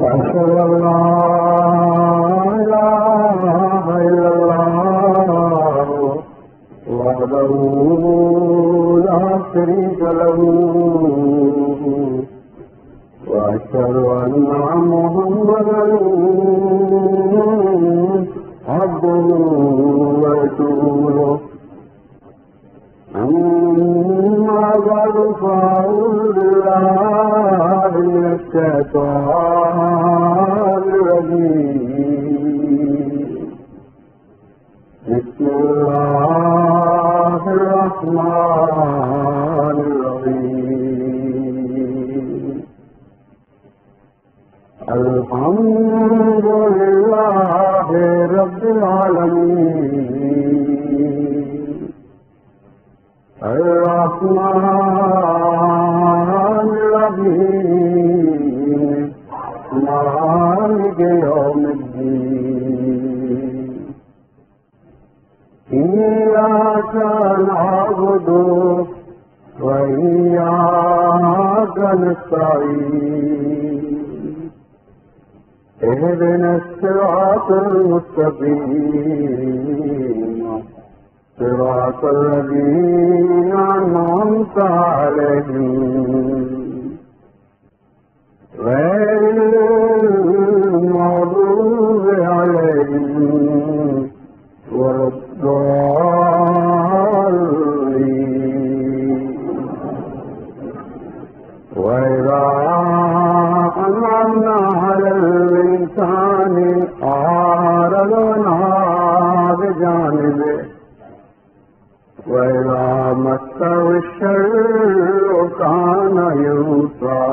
أشهد أن لا إله إلا الله وحده لا شريك له وأشهد أن محمدا عبده ورسوله أما بعد فأعوذ بالله من الشيطان الرجيم بسم الله الرحمن الرحيم الحمد لله رب العالمين الرحمن الرحيم مالك يوم الدين إياك نعبد وإياك نستعين اهدنا الصراط المستقيم صراط الذين أنعمت عليهم غير المغضوب عليهم ولا الضالين وإذا أنعمنا على الإنسان أعرضنا بجانبه وإذا مسه الشر كان يئوسا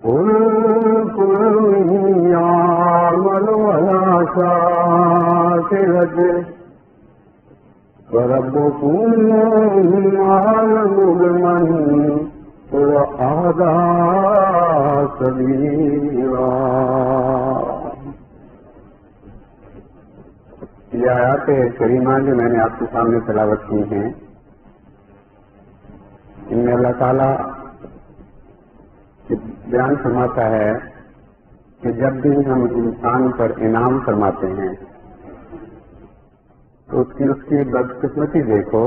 قل كل يعمل على شاكلته وربكم أعلم بمن هو أهدى سبيلا. یہ آیات کریمہ جو میں نے آپ کے سامنے تلاوت کی ہیں ان میں اللہ تعالیٰ بیان فرماتا ہے کہ جب بھی ہم انسان پر انعام فرماتے ہیں تو اس کی بدقسمتی دیکھو،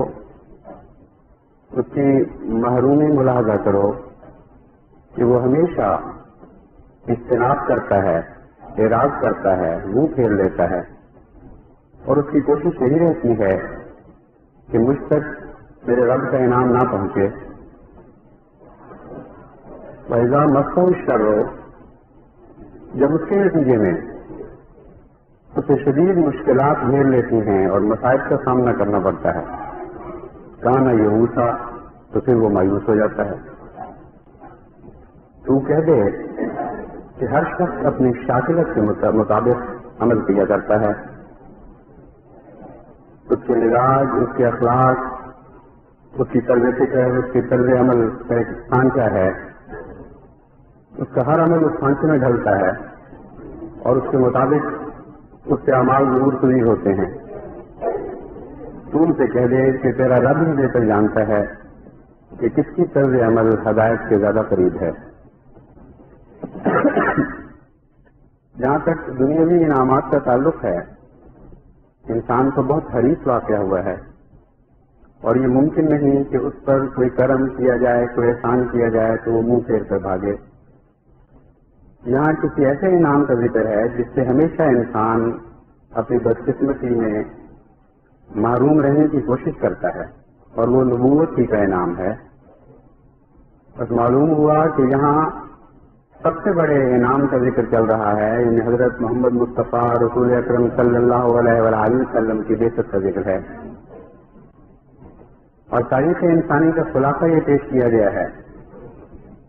اس کی محرومی ملاحظہ کرو کہ وہ ہمیشہ اجتناب کرتا ہے، اعراض کرتا ہے، منہ پھیر لیتا ہے، اور اس کی کوشش یہی رہتی ہے کہ مجھ تک میرے رب کا انعام نہ پہنچے. وَإِذَا مَسَّهُ الشَّرُّ، جب اس کے نتیجے میں اسے شدید مشکلات گھیر لیتی ہیں اور مصائب کا سامنا کرنا پڑتا ہے، کانا یئوسا، تو پھر وہ مایوس ہو جاتا ہے. تو کہہ دے کہ ہر شخص اپنی شاکلت کے مطابق عمل کیا کرتا ہے، اس کے مزاج، اس کے اخلاق، اس کی طرز فکر، اس کی طرز عمل کا ایک سانچہ ہے، اس کا ہر عمل اس سانچے میں ڈھلتا ہے اور اس کے مطابق اس سے اعمال ضرور پوری ہوتے ہیں. تو ان سے کہہ دے کہ تیرا رب ہی بہتر جانتا ہے کہ کس کی طرز عمل ہدایت کے زیادہ قریب ہے. جہاں تک دنیاوی انعامات کا تعلق ہے، انسان کو بہت حریص واقع ہوا ہے اور یہ ممکن نہیں کہ اس پر کوئی کرم کیا جائے، کوئی احسان کیا جائے تو وہ منہ پھیر کر بھاگے. یہاں کسی ایسے انعام کا ذکر ہے جس سے ہمیشہ انسان اپنی بدقسمتی میں محروم رہنے کی کوشش کرتا ہے، اور وہ نبوت ہی کا انعام ہے. بس معلوم ہوا کہ یہاں سب سے بڑے انعام کا ذکر چل رہا ہے، یعنی حضرت محمد مصطفیٰ رسول اکرم صلی اللہ علیہ وآلہ وسلم کی بعثت کا ذکر ہے. اور تاریخ انسانی کا خلاصہ یہ پیش کیا گیا ہے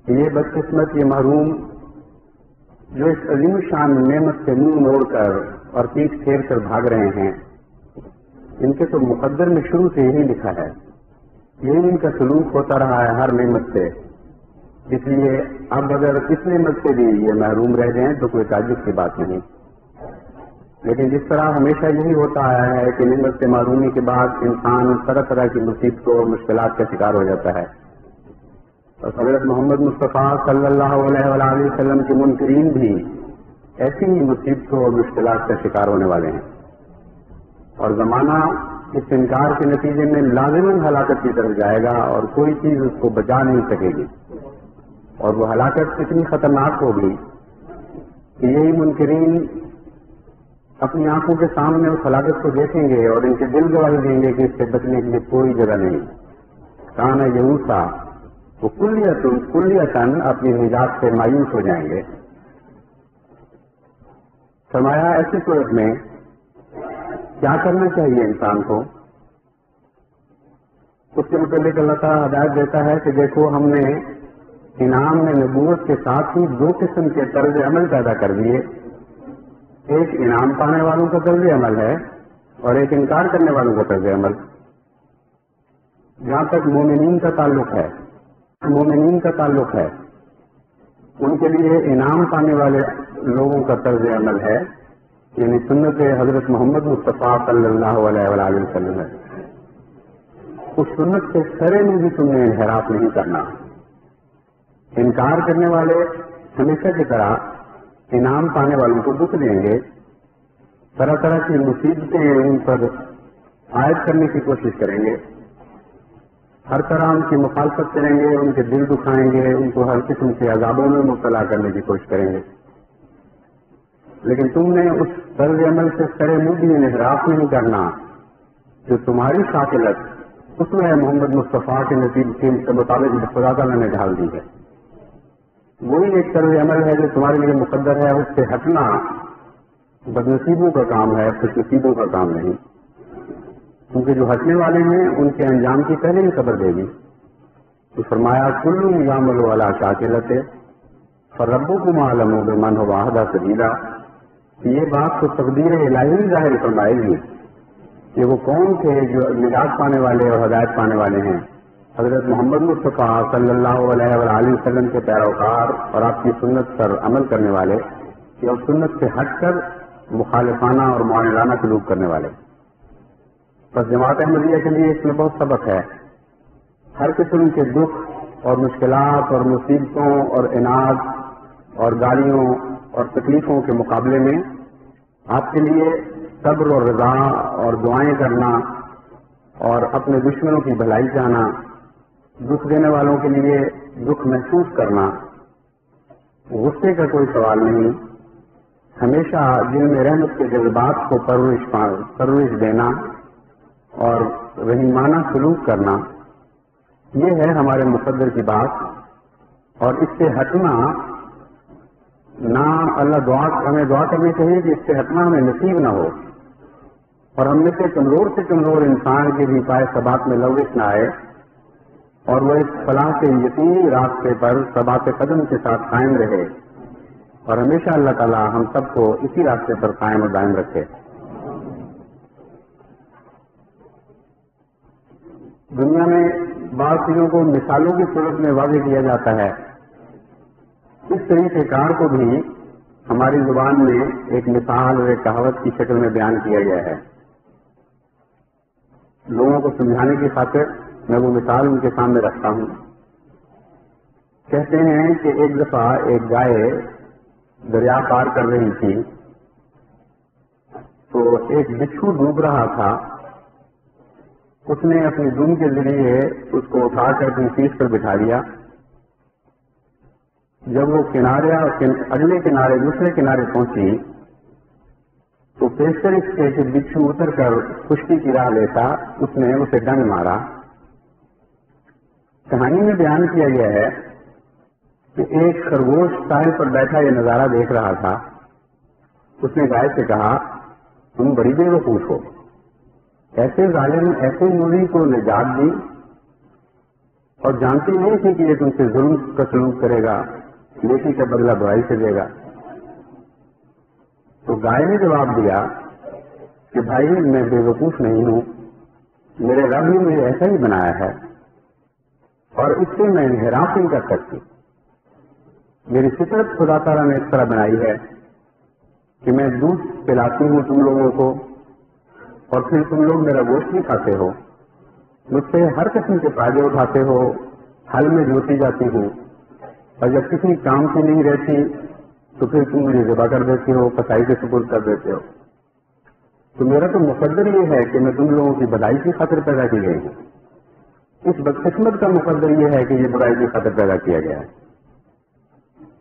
کہ یہ بدقسمت، یہ محروم جو اس عظیم شان نعمت سے منہ موڑ کر اور پیٹ پھیر کر بھاگ رہے ہیں، ان کے تو مقدر میں شروع سے یہی لکھا ہے، یہی ان کا سلوک ہوتا رہا ہے ہر نعمت سے. اس لیے اب اگر اس نعمت سے بھی یہ محروم رہ جائیں تو کوئی تعجب کی بات نہیں. لیکن جس طرح ہمیشہ یہی ہوتا آیا ہے کہ نعمت سے معرومی کے بعد انسان طرح طرح کی مصیبتوں اور مشکلات کا شکار ہو جاتا ہے، اور حضرت محمد مصطفیٰ صلی اللہ علیہ وآلہ وسلم کے منکرین بھی ایسی ہی مصیبتوں اور مشکلات کا شکار ہونے والے ہیں، اور زمانہ اس انکار کے نتیجے میں لازماً ہلاکت کی طرف جائے گا اور کوئی چیز اس کو بچا نہیں سکے گی، اور وہ ہلاکت اتنی خطرناک ہوگی کہ یہی منکرین اپنی آنکھوں کے سامنے اس ہلاکت کو دیکھیں گے اور ان کے دل گواہی دیں گے کہ اس سے بچنے کے لیے کوئی جگہ نہیں۔ کان یئوسا، وہ کلیتاً اپنی نجات سے مایوس ہو جائیں گے۔ فرمایا ایسی صورت میں کیا کرنا چاہیے انسان کو؟ اس کے متعلق اللہ تعالیٰ ہدایت دیتا ہے کہ دیکھو ہم نے انعام میں نبوت کے ساتھ ہی دو قسم کے طرز عمل پیدا کر دیے، ایک انعام پانے والوں کا طرز عمل ہے اور ایک انکار کرنے والوں کا طرز عمل۔ جہاں تک مومنین کا تعلق ہے ان کے لیے انعام پانے والے لوگوں کا طرز عمل ہے، یعنی سنت حضرت محمد مصطفیٰ صلی اللہ علیہ وآلہ وسلم ہے۔ اس سنت سے سرے میں بھی تم نے انحراف نہیں کرنا۔ انکار کرنے والے ہمیشہ کی طرح انعام پانے والوں کو دکھ دیں گے، طرح طرح کی مصیبتیں ان پر عائد کرنے کی کوشش کریں گے، ہر طرح ان کی مخالفت کریں گے، ان کے دل دکھائیں گے، ان کو ہر قسم کے عذابوں میں مبتلا کرنے کی کوشش کریں گے، لیکن تم نے اس طرز عمل سے سرے منہ بھی انحراف نہیں کرنا جو تمہاری شاکلت اس میں محمد مصطفیٰ کے نتیجے کے مطابق خدا تعالیٰ نے ڈھال دی ہے۔ وہی ایک طرز عمل ہے جو تمہارے لیے مقدر ہے، اس سے ہٹنا بدنصیبوں کا کام ہے، خوش نصیبوں کا کام نہیں، کیونکہ جو ہٹنے والے ہیں ان کے انجام کی پہلے ہی خبر دے گی۔ تو فرمایا کل یعمل علی شاکلتہ فربکم اعلم بمن هو اہدی سبیلا، یہ بات تو تقدیر الہی ظاہر فرمائے گی کہ وہ کون تھے جو نجات پانے والے اور ہدایت پانے والے ہیں، حضرت محمد مصطفیٰ صلی اللہ علیہ وآلہ وسلم کے پیروکار اور آپ کی سنت پر عمل کرنے والے یا اس سنت سے ہٹ کر مخالفانہ اور معاندانہ سلوک کرنے والے۔ بس جماعت احمدیہ کے لیے اس میں بہت سبق ہے۔ ہر قسم کے دکھ اور مشکلات اور مصیبتوں اور عناد اور گالیوں اور تکلیفوں کے مقابلے میں آپ کے لیے صبر اور رضا اور دعائیں کرنا اور اپنے دشمنوں کی بھلائی چاہنا، دکھ دینے والوں کے لیے دکھ محسوس کرنا، غصے کا کوئی سوال نہیں، ہمیشہ دل میں رحمت کے جذبات کو پرورش دینا اور رحیمانہ سلوک کرنا، یہ ہے ہمارے مقدر کی بات۔ اور اس سے ہٹنا نہ ہمیں دعا کرنی چاہیے کہ اس سے ہٹنا ہمیں نصیب نہ ہو، اور ہم میں سے کمزور انسان کے بھی پائے ثبات میں لغزش نہ آئے، اور وہ اس فلاح کے یقینی راستے پر ثبات قدم کے ساتھ قائم رہے، اور ہمیشہ اللہ تعالی ہم سب کو اسی راستے پر قائم اور دائم رکھے۔ دنیا میں بعض چیزوں کو مثالوں کی صورت میں واضح کیا جاتا ہے، اس طریقہ کار کو بھی ہماری زبان میں ایک مثال اور ایک کہاوت کی شکل میں بیان کیا گیا ہے۔ لوگوں کو سمجھانے کی خاطر میں وہ مثال ان کے سامنے رکھتا ہوں۔ کہتے ہیں کہ ایک دفعہ ایک گائے دریا پار کر رہی تھی تو ایک بچھو ڈوب رہا تھا، اس نے اپنی دم کے ذریعے اس کو اٹھا کر اپنی پیٹھ پر بٹھا دیا۔ جب وہ اگلے کنارے دوسرے کنارے پہنچی تو پیشتر اس کے کہ بچھو اتر کر خشکی کی راہ لیتا، اس نے اسے ڈنگ مارا۔ کہانی میں بیان کیا گیا ہے کہ ایک خرگوش ساحل پر بیٹھا یہ نظارہ دیکھ رہا تھا، اس نے گائے سے کہا تم بڑی بے وقوف ہو، ایسے ظالم ایسے موری کو نجات دی اور جانتی نہیں تھی کہ یہ تم سے ظلم کا سلوک کرے گا، نیکی کا بدلہ برائی سے دے گا۔ تو گائے نے جواب دیا کہ بھائی میں بے وقوف نہیں ہوں، میرے رب نے مجھے ایسا ہی بنایا ہے اور اس سے میں انحراف نہیں کر سکتی۔ میری فطرت خدا تعالیٰ نے اس طرح بنائی ہے کہ میں دودھ پلاتی ہوں تم لوگوں کو اور پھر تم لوگ میرا گوشت بھی کھاتے ہو، مجھ سے ہر قسم کے فائدے اٹھاتے ہو، حل میں جوتی جاتی ہوں، اور جب کسی کام کی نہیں رہتی تو پھر تم مجھے ذبح کر دیتے ہو، قصائی کے سپرد کر دیتے ہو. تو میرا تو مقدر یہ ہے کہ میں تم لوگوں کی بھلائی کی خاطر پیدا کی گئی ہوں. اس بدقسمت کا مقدر یہ ہے کہ یہ برائی کی خاطر پیدا کیا گیا ہے.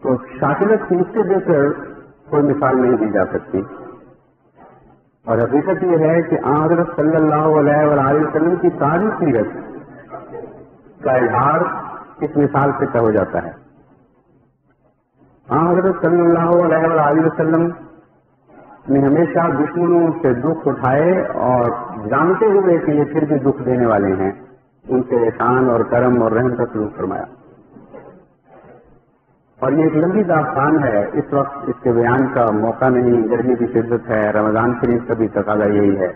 تو شاکلت کی اس سے دے کر کوئی مثال نہیں دی جا سکتی. اور حقیقت یہ ہے کہ حضرت صلی اللہ علیہ وآلہ وسلم کی ساری سیرت کا اظہار اس مثال سے ہو جاتا ہے. حضرت صلی اللہ علیہ وآلہ وسلم نے ہمیشہ دشمنوں سے دکھ اٹھائے اور جانتے ہوئے کہ یہ پھر بھی دکھ دینے والے ہیں ان سے احسان اور کرم اور رحم کا سلوک فرمایا. اور یہ ایک لمبی داستان ہے، اس وقت اس کے بیان کا موقع نہیں، گرمی کی شدت ہے، رمضان شریف کا بھی تقاضا یہی ہے.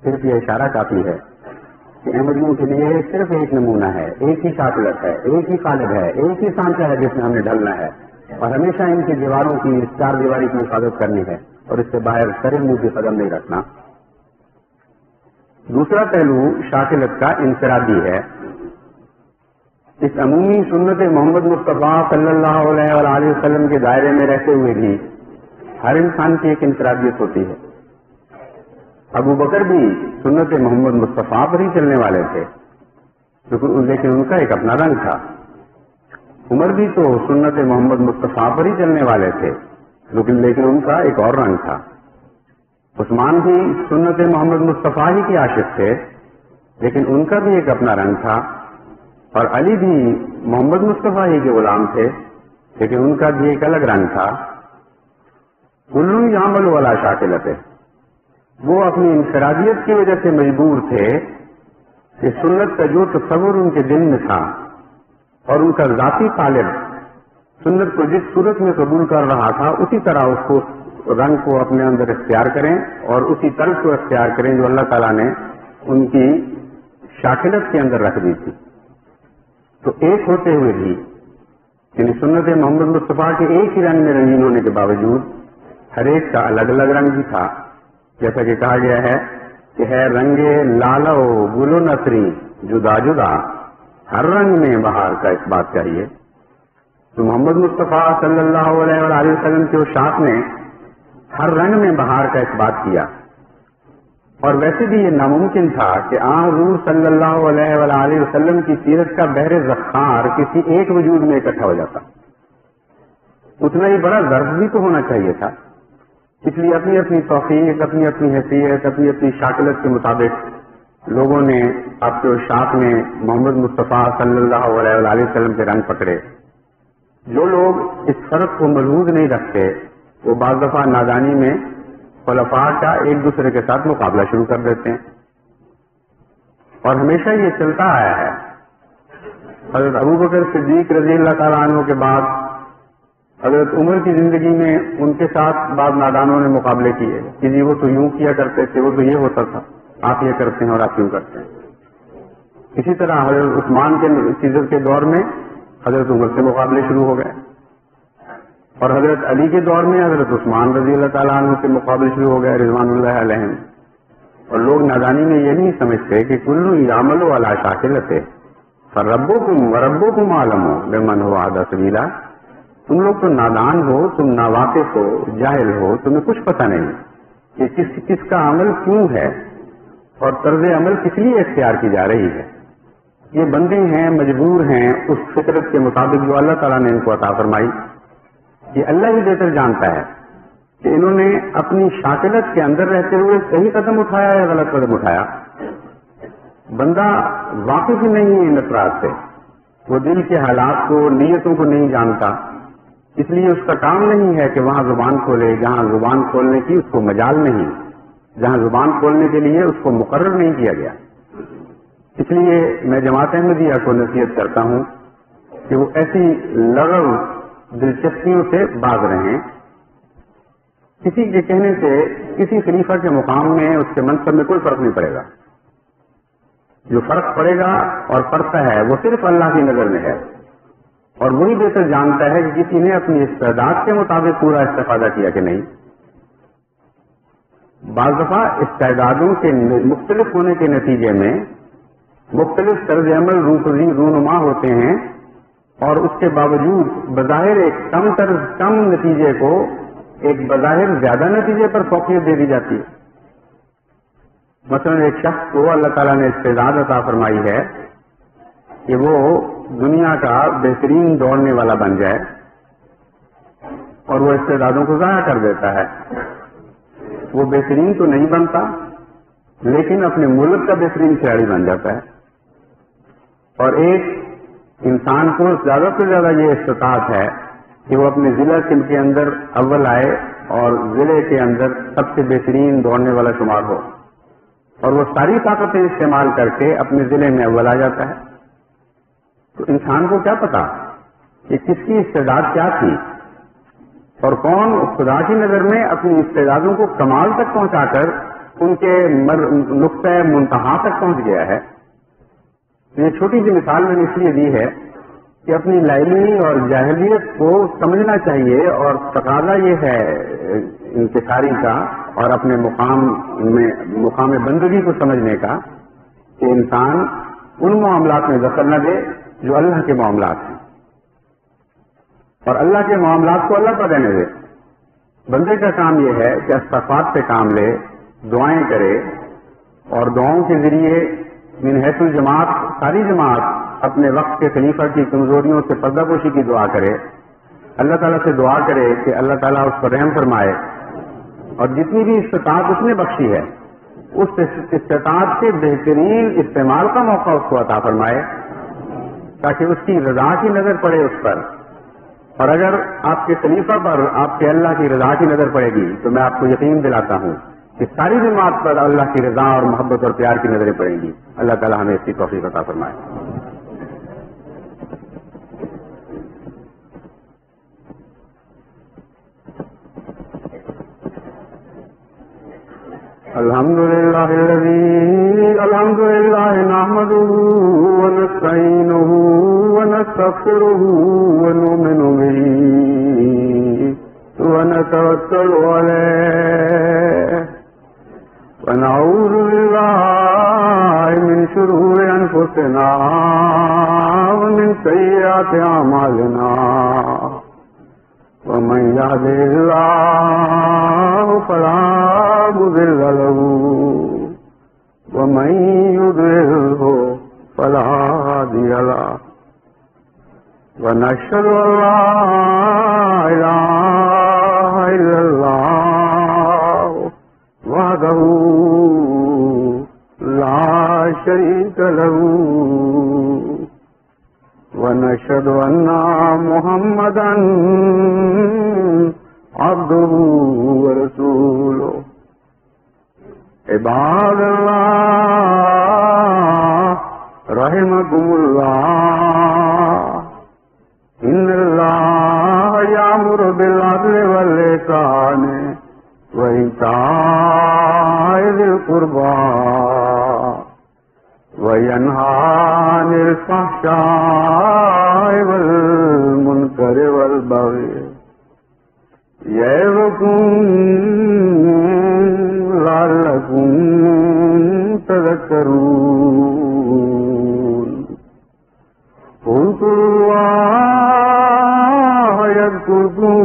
صرف یہ اشارہ کافی ہے کہ احمدیوں کے لیے صرف ایک نمونہ ہے، ایک ہی شاکلت ہے، ایک ہی قالب ہے، ایک ہی سانچہ ہے جس میں ہم نے ڈھلنا ہے، اور ہمیشہ ان کی دیواروں کی، اس چار دیواری کی حفاظت کرنی ہے اور اس سے باہر سرے منہ بھی قدم نہیں رکھنا. دوسرا پہلو شاکلت کا انفرادی ہے. اس عمومی سنت محمد مصطفیٰ صلی اللہ علیہ وآلہ وسلم کے دائرے میں رہتے ہوئے بھی ہر انسان کی ایک انفرادیت ہوتی ہے. ابو بکر بھی سنت محمد مصطفیٰ پر ہی چلنے والے تھے لیکن ان کا ایک اپنا رنگ تھا. عمر بھی تو سنت محمد مصطفیٰ پر ہی چلنے والے تھے لیکن ان کا ایک اور رنگ تھا. عثمان بھی سنت محمد مصطفیٰ ہی کے عاشق تھے لیکن ان کا بھی ایک اپنا رنگ تھا. اور علی بھی محمد مصطفیٰ ہی کے غلام تھے لیکن ان کا بھی ایک الگ رنگ تھا. کلو یعمل ولا شاکلت، وہ اپنی انفرادیت کی وجہ سے مجبور تھے کہ سنت کا جو تصور ان کے دل میں تھا اور ان کا ذاتی طالب سنت کو جس صورت میں قبول کر رہا تھا اسی طرح اس کو رنگ کو اپنے اندر اختیار کریں اور اسی طرز کو اختیار کریں جو اللہ تعالیٰ نے ان کی شاکلت کے اندر رکھ دی تھی. تو ایک ہوتے ہوئے بھی یعنی سنت محمد مصطفیٰ کے ایک ہی رنگ میں رنگین ہونے کے باوجود ہر ایک کا الگ الگ رنگ بھی تھا. جیسا کہ کہا گیا ہے کہ ہے رنگ لالو گل و نثری جدا جدا، ہر رنگ میں بہار کا اس بات چاہیے. تو محمد مصطفیٰ صلی اللہ علیہ وآلہ وسلم کے اشاعت نے ہر رنگ میں بہار کا اس بات کیا. اور ویسے بھی یہ ناممکن تھا کہ حضور صلی اللہ علیہ وآلہ وسلم کی سیرت کا بحر ذخار کسی ایک وجود میں اکٹھا ہو جاتا. اتنا ہی بڑا ظرف بھی تو ہونا چاہیے تھا. اس لیے اپنی اپنی توفیق، اپنی اپنی حیثیت، اپنی اپنی شاکلت کے مطابق لوگوں نے آپ کے اشاعت میں محمد مصطفیٰ صلی اللہ علیہ وآلہ وسلم کے رنگ پکڑے. جو لوگ اس فرق کو ملحوظ نہیں رکھتے وہ بعض دفعہ نادانی میں خلفاء کا ایک دوسرے کے ساتھ مقابلہ شروع کر دیتے ہیں. اور ہمیشہ یہ چلتا آیا ہے. حضرت ابو بکر صدیق رضی اللہ تعالیٰ عنہ کے بعد حضرت عمر کی زندگی میں ان کے ساتھ بعض نادانوں نے مقابلے کیے کہ جی وہ تو یوں کیا کرتے تھے، وہ تو یہ ہوتا تھا، آپ یہ کرتے ہیں اور آپ یوں کرتے ہیں. اسی طرح حضرت عثمان کے سیزر کے دور میں حضرت عمر سے مقابلے شروع ہو گئے اور حضرت علی کے دور میں حضرت عثمان رضی اللہ تعالیٰ عنہ سے مقابلے شروع ہو گئے رضوان اللہ علیہم. اور لوگ نادانی میں یہ نہیں سمجھتے کہ کلو یعمل علی شاکلت فربکم وربکم عالم بمن هو اهدی سبیلا. تم لوگ تو نادان ہو، تم ناواقف ہو، جاہل ہو، تمہیں کچھ پتہ نہیں کہ کس کا عمل کیوں ہے اور طرز عمل کس لیے اختیار کی جا رہی ہے. یہ بندے ہیں، مجبور ہیں اس فطرت کے مطابق جو اللہ تعالیٰ نے ان کو عطا فرمائی. یہ اللہ ہی بہتر جانتا ہے کہ انہوں نے اپنی شاکلت کے اندر رہتے ہوئے صحیح قدم اٹھایا یا غلط قدم اٹھایا. بندہ واقف ہی نہیں ہے ان افراد سے، وہ دل کے حالات کو، نیتوں کو نہیں جانتا. اس لیے اس کا کام نہیں ہے کہ وہاں زبان کھولے جہاں زبان کھولنے کی اس کو مجال نہیں، جہاں زبان کھولنے کے لیے اس کو مقرر نہیں کیا گیا. اس لیے میں جماعت احمدیہ کو نصیحت کرتا ہوں کہ وہ ایسی لغو دلچسپیوں سے باز رہیں. کسی کے کہنے سے کسی خلیفہ کے مقام میں، اس کے منصب میں کوئی فرق نہیں پڑے گا. جو فرق پڑے گا اور پڑتا ہے وہ صرف اللہ کی نظر میں ہے، اور وہی بہتر جانتا ہے کہ کسی نے اپنی استعداد کے مطابق پورا استفادہ کیا کہ نہیں. بعض دفعہ استعدادوں کے مختلف ہونے کے نتیجے میں مختلف طرز عمل رونما ہوتے ہیں، اور اس کے باوجود بظاہر ایک کم نتیجے کو ایک بظاہر زیادہ نتیجے پر فوقیت دے دی جاتی ہے۔ مثلا ایک شخص کو اللہ تعالیٰ نے استعداد عطا فرمائی ہے کہ وہ دنیا کا بہترین دوڑنے والا بن جائے، اور وہ استعدادوں کو ضائع کر دیتا ہے۔ وہ بہترین تو نہیں بنتا، لیکن اپنے ملک کا بہترین کھلاڑی بن جاتا ہے۔ اور ایک انسان کو زیادہ سے زیادہ یہ استطاعت ہے کہ وہ اپنے ضلع کے اندر اول آئے اور ضلع کے اندر سب سے بہترین دوڑنے والا شمار ہو، اور وہ ساری طاقتیں استعمال کر کے اپنے ضلع میں اول آ جاتا ہے۔ تو انسان کو کیا پتا کہ کس کی استعداد کیا تھی، اور کون خدا کی نظر میں اپنی استعدادوں کو کمال تک پہنچا کر ان کے نقطۂ منتہا تک پہنچ گیا ہے۔ یہ چھوٹی سی مثال میں نے اس لیے دی ہے کہ اپنی لائمی اور جاہلیت کو سمجھنا چاہیے، اور تقاضا یہ ہے انکساری کا اور اپنے مقام بندگی کو سمجھنے کا کہ انسان ان معاملات میں دخل نہ دے جو اللہ کے معاملات ہیں، اور اللہ کے معاملات کو اللہ پر رہنے دے۔ بندے کا کام یہ ہے کہ استغفار سے کام لے، دعائیں کرے، اور دعاؤں کے ذریعے من حیث الجماعت ساری جماعت اپنے وقت کے خلیفہ کی کمزوریوں سے پردہ پوشی کی دعا کرے، اللہ تعالیٰ سے دعا کرے کہ اللہ تعالیٰ اس پر رحم فرمائے، اور جتنی بھی استطاعت اس نے بخشی ہے اس استطاعت کے بہترین استعمال کا موقع اس کو عطا فرمائے، تاکہ اس کی رضا کی نظر پڑے اس پر۔ اور اگر آپ کے خلیفہ پر آپ کے اللہ کی رضا کی نظر پڑے گی تو میں آپ کو یقین دلاتا ہوں کہ ساری جماعت پر اللہ کی رضا اور محبت اور پیار کی نظریں پڑیں گی۔ اللہ تعالیٰ ہمیں اس کی توفیق عطا فرمائے۔ الحمد للہ نحمده ونستعینه ونستغفره ونؤمن به ونتوکل علیہ ونعوذ باللہ من شرور انفسنا ومن سیئات اعمالنا ومن يهده الله فلا مضل له ومن يضلله فلا هادي له ونشهد أن لا إله إلا الله وحده لا شريك له ونشهد أن محمدا عبده ورسوله عباد الله رحمكم الله إن الله يأمر بالعدل والإحسان وإيتاء ذي القربى وينهى عن الفحشاء والمنكر والبغي يعظكم لعلكم تذكرون اذكروا الله يذكركم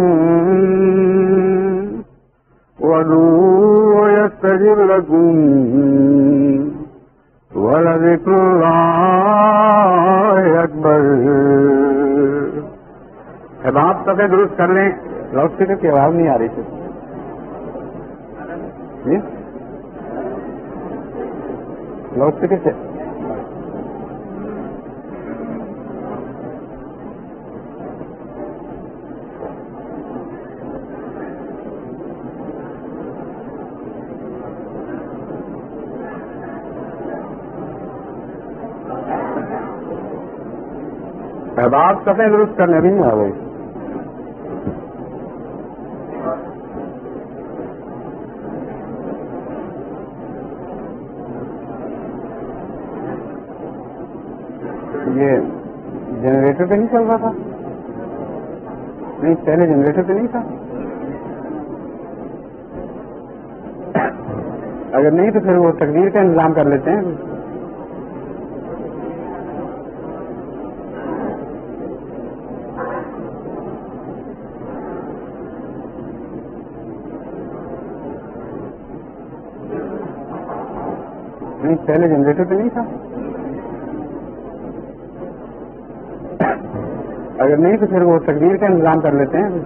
وادعوه يستجب لكم ولذكر الله اکبر۔ اب آپ صفحے درست کر لیں، لاؤڈ اسپیکر کی آواز نہیں آ رہی تھی جی، لاؤڈ اسپیکر سے احباب صفحے درست کرنے بھی نہیں آ گئی۔ یہ جنریٹر پہ نہیں چل رہا تھا؟ نہیں، پہلے جنریٹر پہ نہیں تھا؟ اگر نہیں تو پھر وہ تقدیر کا انتظام کر لیتے ہیں۔ نہیں پہلے جنریٹر پہ نہیں تھا؟ اگر نہیں تو پھر وہ تکبیر کا انتظام کر لیتے ہیں.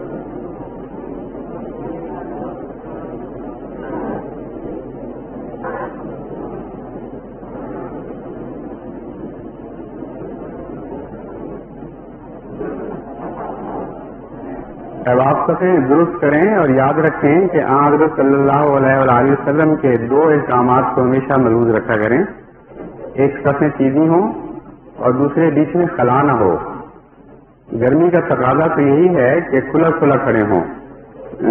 اب آپ صفحے درست کریں اور یاد رکھیں کہ حضرت صلی اللہ علیہ وآلہ وسلم کے دو احکامات کو ہمیشہ ملحوظ رکھا کریں. ایک صفحے سیدھی ہوں اور دوسرے بیچ میں خلا نہ ہو. گرمی کا تقاضا تو یہی ہے کہ کھلا کھلا کھڑے ہوں،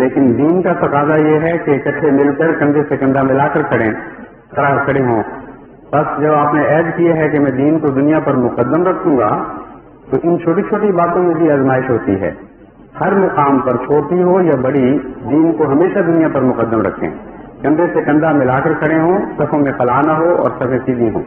لیکن دین کا تقاضا یہ ہے کہ اکٹھے مل کر کندھے سے کندھا ملا کر کھڑے ہوں. بس جب آپ نے عہد کیا ہے کہ میں دین کو دنیا پر مقدم رکھوں گا تو ان چھوٹی چھوٹی باتوں میں بھی آزمائش ہوتی ہے. ہر مقام پر چھوٹی ہو یا بڑی دین کو ہمیشہ دنیا پر مقدم رکھیں. کندھے سے کندھا ملا کر کھڑے ہوں، صفوں میں خلا نہ ہو اور صفیں سیدھی ہوں.